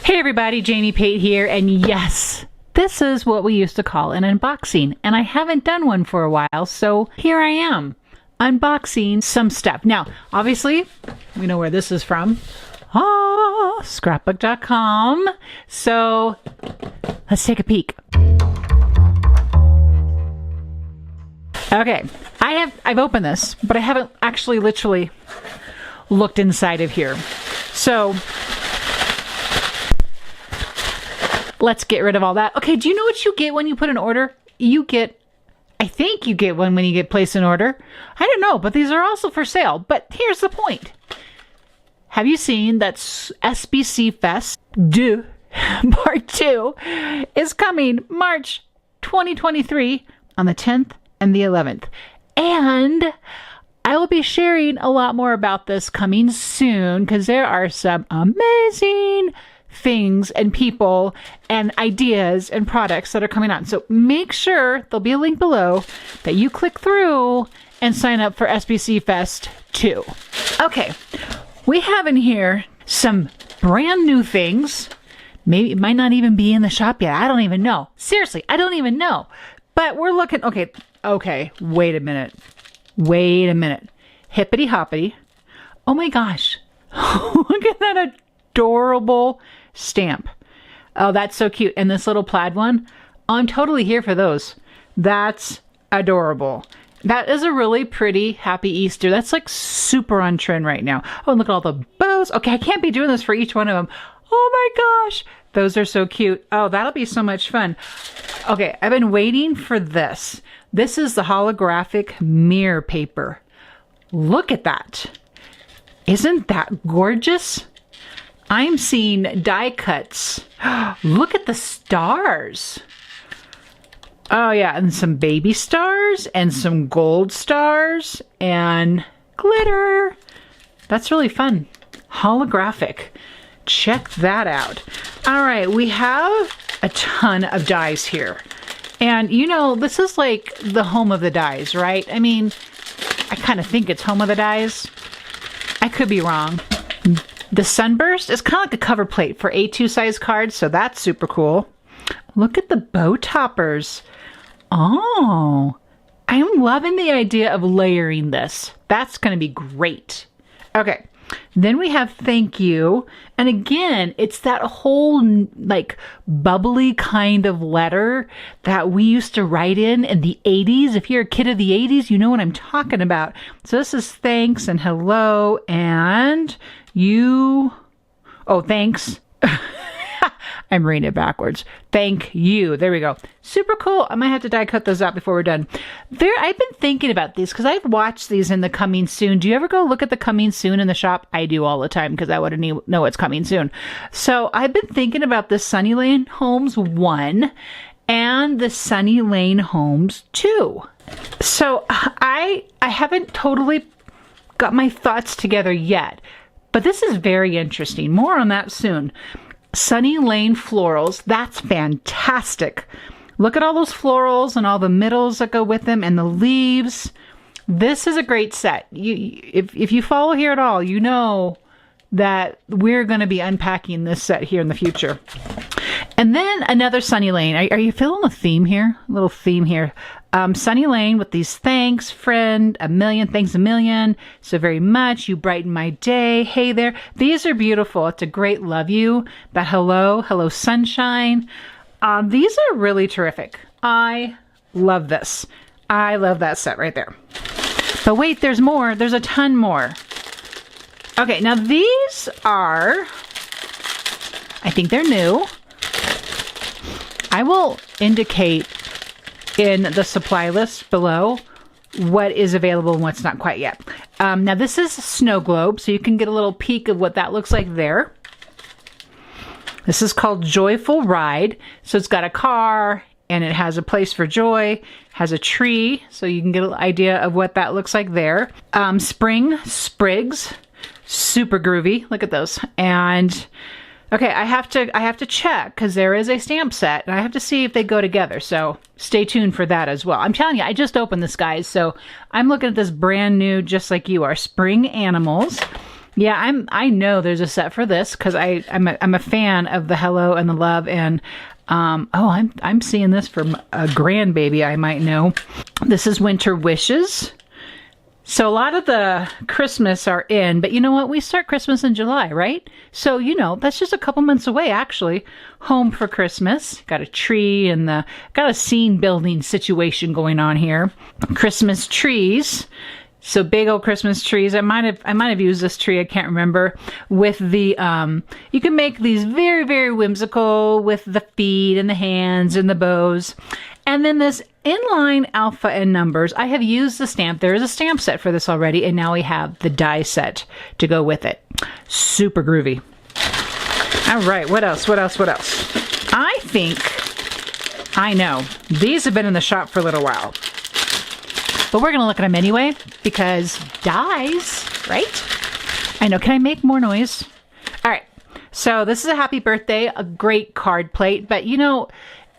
Hey everybody, Janie Pate here, and yes, this is what we used to call an unboxing, and I haven't done one for a while, so here I am, unboxing some stuff. Now, obviously, we know where this is from. ScrapbookCom. So, let's take a peek. Okay, I've opened this, but I haven't actually literally looked inside of here. So, let's get rid of all that. Okay, do you know what you get when you put an order? I think you get one when you place an order. I don't know, but these are also for sale. But here's the point. Have you seen that SBC Fest Part 2 is coming March 2023 on the 10th and the 11th? And I will be sharing a lot more about this coming soon because there are some amazing things and people and ideas and products that are coming on. So make sure there'll be a link below that you click through and sign up for SBC Fest 2. Okay, we have in here some brand new things. Maybe it might not even be in the shop yet. I don't even know. Seriously, I don't even know. But we're looking, okay, wait a minute. Hippity hoppity. Oh my gosh. Look at that adorable stamp. Oh, that's so cute. And this little plaid one, I'm totally here for those. That's adorable. That is a really pretty Happy Easter. That's like super on trend right now. Oh, and look at all the bows. Okay, I can't be doing this for each one of them. Oh my gosh. Those are so cute. Oh, that'll be so much fun. Okay, I've been waiting for this. This is the holographic mirror paper. Look at that. Isn't that gorgeous? I'm seeing die cuts. Look at the stars. Oh yeah, and some baby stars and some gold stars and glitter. That's really fun. Holographic. Check that out. All right, we have a ton of dies here. And you know, this is like the home of the dies, right? I mean, I kind of think it's home of the dies. I could be wrong. The Sunburst is kind of like a cover plate for A2 size cards, so that's super cool. Look at the bow toppers. Oh, I'm loving the idea of layering this. That's going to be great. Okay, then we have thank you. And again, it's that whole like bubbly kind of letter that we used to write in the 80s. If you're a kid of the 80s, you know what I'm talking about. So this is thanks and hello and you. Oh, thanks. I'm reading it backwards. Thank you. There we go. Super cool. I might have to die cut those out before we're done. I've been thinking about these because I've watched these in the coming soon. Do you ever go look at the coming soon in the shop? I do all the time because I want to know what's coming soon. So I've been thinking about the Sunny Lane Homes 1 and the Sunny Lane Homes 2. So I haven't totally got my thoughts together yet, but this is very interesting. More on that soon. Sunny Lane Florals, that's fantastic. Look at all those florals and all the middles that go with them and the leaves. This is a great set. If you follow here at all, you know that we're going to be unpacking this set here in the future. And then another Sunny Lane. Are you feeling a theme here? A little theme here. Sunny Lane with these thanks, friend, a million, thanks a million, so very much, you brighten my day, hey there. These are beautiful. It's a great love you. That hello sunshine. These are really terrific. I love this. I love that set right there. But wait, there's more. There's a ton more. Okay, now these are, I think they're new. I will indicate in the supply list below what is available and what's not quite yet. Now this is a snow globe, so you can get a little peek of what that looks like there. This is called Joyful Ride. So it's got a car and it has a place for joy, has a tree, so you can get an idea of what that looks like there. Spring Sprigs, super groovy. Look at those. And okay, I have to check because there is a stamp set and I have to see if they go together. So stay tuned for that as well. I'm telling you, I just opened this, guys. So I'm looking at this brand new, just like you are, Spring Animals. Yeah, I know there's a set for this because I'm a fan of the hello and the love, and I'm seeing this from a grandbaby I might know. This is Winter Wishes. So a lot of the Christmas are in, but you know what? We start Christmas in July, right? So, you know, that's just a couple months away, actually. Home for Christmas. Got a tree and got a scene building situation going on here. Christmas trees. So big old Christmas trees. I might have used this tree. I can't remember. With the, you can make these very, very whimsical with the feet and the hands and the bows. And then this inline alpha and numbers. I have used the stamp. There is a stamp set for this already. And now we have the die set to go with it. Super groovy. All right. What else? What else? What else? I think I know. These have been in the shop for a little while. But we're going to look at them anyway, because dies, right? I know. Can I make more noise? All right. So this is a happy birthday, a great card plate. But, you know,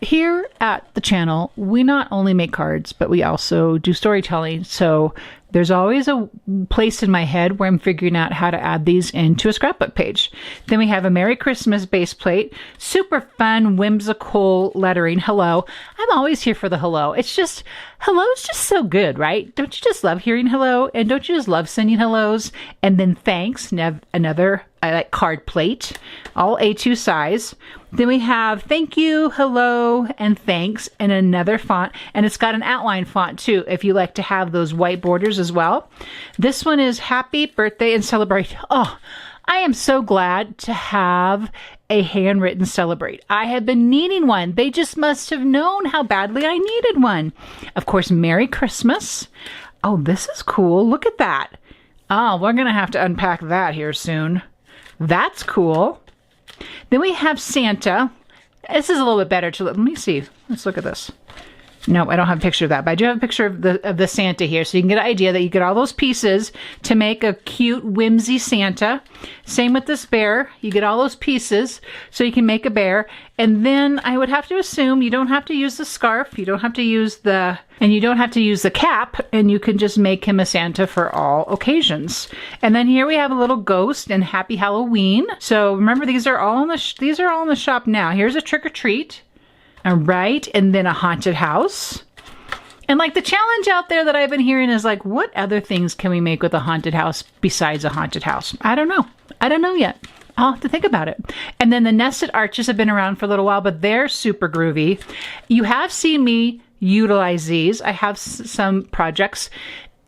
here at the channel, we not only make cards, but we also do storytelling. So there's always a place in my head where I'm figuring out how to add these into a scrapbook page. Then we have a Merry Christmas base plate. Super fun, whimsical lettering. Hello. I'm always here for the hello. It's just, hello's just so good, right? Don't you just love hearing hello? And don't you just love sending hellos? And then thanks, another card plate, all A2 size. Then we have thank you, hello, and thanks in another font. And it's got an outline font too, if you like to have those white borders as well. This one is happy birthday and celebrate. Oh, I am so glad to have a handwritten celebrate. I have been needing one. They just must have known how badly I needed one. Of course, Merry Christmas. Oh, this is cool. Look at that. Oh, we're going to have to unpack that here soon. That's cool. Then we have Santa. This is a little bit better to look. Let me see. Let's look at this. No, I don't have a picture of that, but I do have a picture of the Santa here. So you can get an idea that you get all those pieces to make a cute, whimsy Santa. Same with this bear. You get all those pieces so you can make a bear. And then I would have to assume you don't have to use the scarf. You don't have to use and you don't have to use the cap. And you can just make him a Santa for all occasions. And then here we have a little ghost and Happy Halloween. So remember, these are all in the shop now. Here's a trick or treat. All right, and then a haunted house. And like the challenge out there that I've been hearing is like, what other things can we make with a haunted house besides a haunted house? I don't know. I don't know yet. I'll have to think about it. And then the nested arches have been around for a little while, but they're super groovy. You have seen me utilize these. I have some projects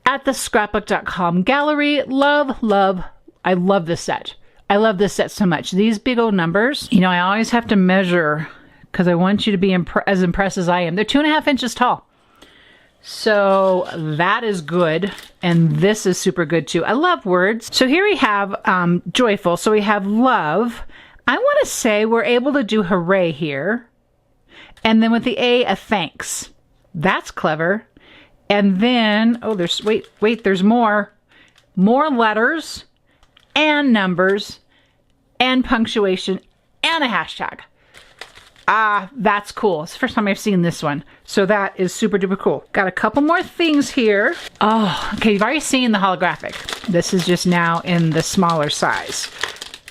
at the ScrapbookCom gallery. I love this set. I love this set so much. These big old numbers, you know, I always have to measure because I want you to be as impressed as I am. They're 2.5 inches tall. So that is good. And this is super good too. I love words. So here we have joyful. So we have love. I want to say we're able to do hooray here. And then with the a thanks. That's clever. And then, oh, there's more. More letters and numbers and punctuation and a hashtag. That's cool. It's the first time I've seen this one. So that is super duper cool. Got a couple more things here. Oh, okay. You've already seen the holographic. This is just now in the smaller size.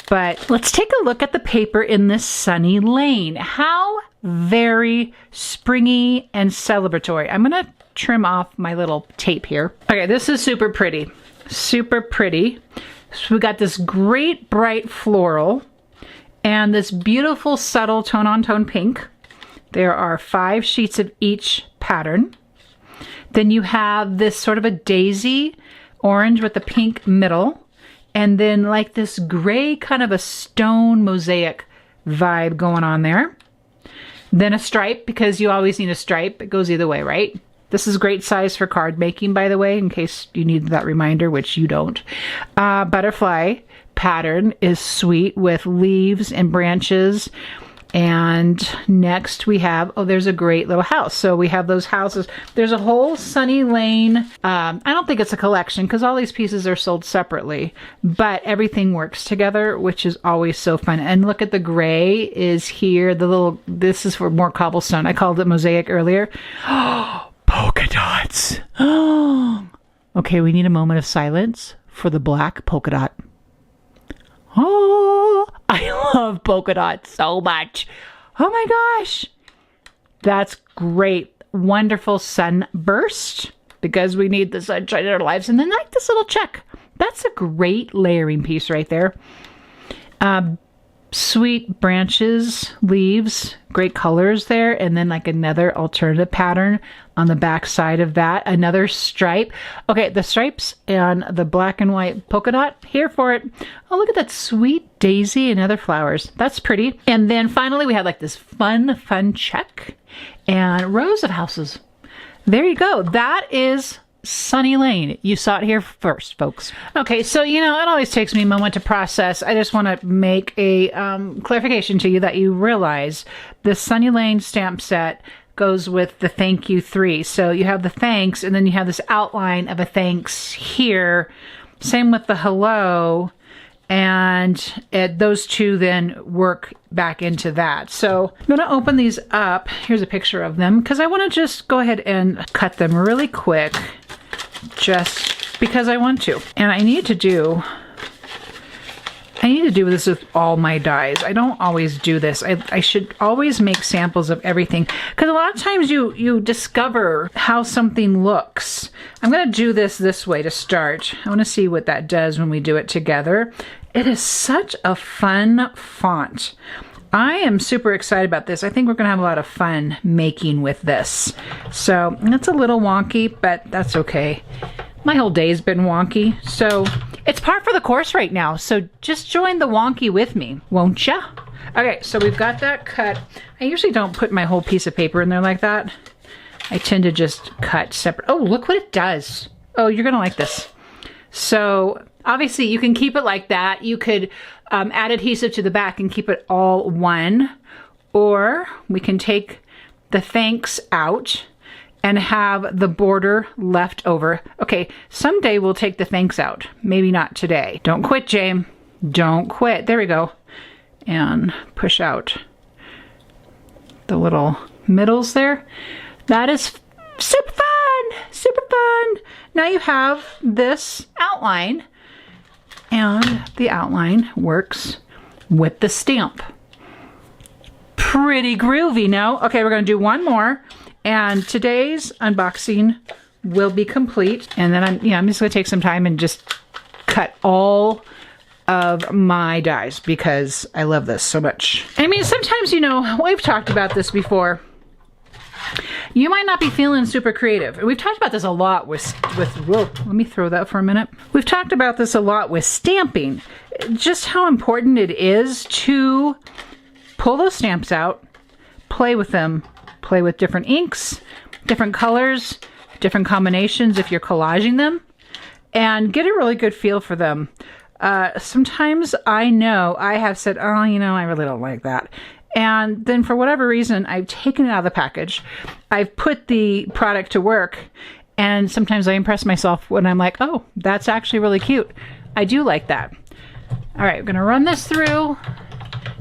But let's take a look at the paper in this sunny lane. How very springy and celebratory. I'm going to trim off my little tape here. Okay, this is super pretty. Super pretty. So we got this great bright floral. And this beautiful subtle tone-on-tone pink. There are 5 sheets of each pattern. Then you have this sort of a daisy orange with the pink middle. And then like this gray kind of a stone mosaic vibe going on there. Then a stripe, because you always need a stripe. It goes either way, right? This is great size for card making, by the way, in case you need that reminder, which you don't. Butterfly pattern is sweet with leaves and branches. And next we have, oh, there's a great little house. So we have those houses. There's a whole sunny lane. I don't think it's a collection because all these pieces are sold separately, but everything works together, which is always so fun. And look at the gray is here. This is for more cobblestone. I called it mosaic earlier. Oh, polka dots. Oh. Okay, we need a moment of silence for the black polka dot. Oh, I love polka dots so much. Oh my gosh. That's great. Wonderful sunburst, because we need the sunshine in our lives. And then like this little check. That's a great layering piece right there. Sweet branches, leaves, great colors there. And then like another alternative pattern on the back side of that. Another stripe. Okay, the stripes and the black and white polka dot, here for it. Oh, look at that sweet daisy and other flowers. That's pretty. And then finally we have like this fun check and rows of houses. There you go. That is Sunny Lane. You saw it here first, folks. Okay, so you know, it always takes me a moment to process. I just want to make a clarification to you that you realize the Sunny Lane stamp set goes with the thank you 3. So you have the thanks, and then you have this outline of a thanks here. Same with the hello, and those two then work back into that. So I'm going to open these up. Here's a picture of them, because I want to just go ahead and cut them really quick, just because I want to. And I need to do this with all my dies. I don't always do this. I should always make samples of everything, because a lot of times you discover how something looks. I'm going to do this way to start. I want to see what that does when we do it together. It is such a fun font. I am super excited about this. I think we're going to have a lot of fun making with this. So it's a little wonky, but that's okay. My whole day's been wonky, so it's par for the course right now. So just join the wonky with me, won't ya? Okay, so we've got that cut. I usually don't put my whole piece of paper in there like that. I tend to just cut separate. Oh, look what it does. Oh, you're going to like this. So obviously you can keep it like that. You could add adhesive to the back and keep it all one. Or we can take the thanks out and have the border left over. Okay, someday we'll take the thanks out. Maybe not today. Don't quit, James. Don't quit. There we go. And push out the little middles there. That is super fun. Super fun. Now you have this outline, and the outline works with the stamp. Pretty groovy, no? Okay, we're going to do one more. And today's unboxing will be complete. And then I'm just going to take some time and just cut all of my dies, because I love this so much. I mean, sometimes, you know, we've talked about this before. You might not be feeling super creative. We've talked about this a lot with whoa, let me throw that for a minute. We've talked about this a lot with stamping. Just how important it is to pull those stamps out, play with them, play with different inks, different colors, different combinations if you're collaging them, and get a really good feel for them. Sometimes I know I have said, oh, you know, I really don't like that. And then for whatever reason, I've taken it out of the package. I've put the product to work, and sometimes I impress myself when I'm like, oh, that's actually really cute. I do like that. All right, we're gonna run this through.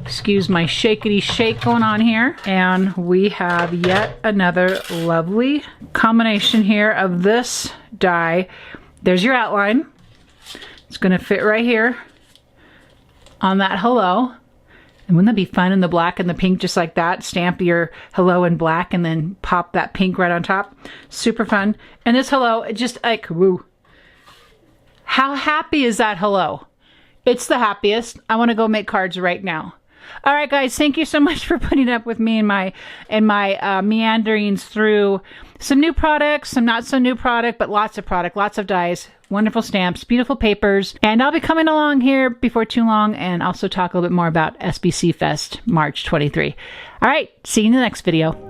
Excuse my shakety shake going on here. And we have yet another lovely combination here of this die. There's your outline. It's gonna fit right here on that hello. And wouldn't that be fun in the black and the pink, just like that? Stamp your hello in black and then pop that pink right on top. Super fun. And this hello, just like, woo. How happy is that hello? It's the happiest. I want to go make cards right now. All right, guys, thank you so much for putting up with me and my meanderings through some new products, some not so new product, but lots of product, lots of dies, wonderful stamps, beautiful papers. And I'll be coming along here before too long and also talk a little bit more about SBC Fest March 23. All right, see you in the next video.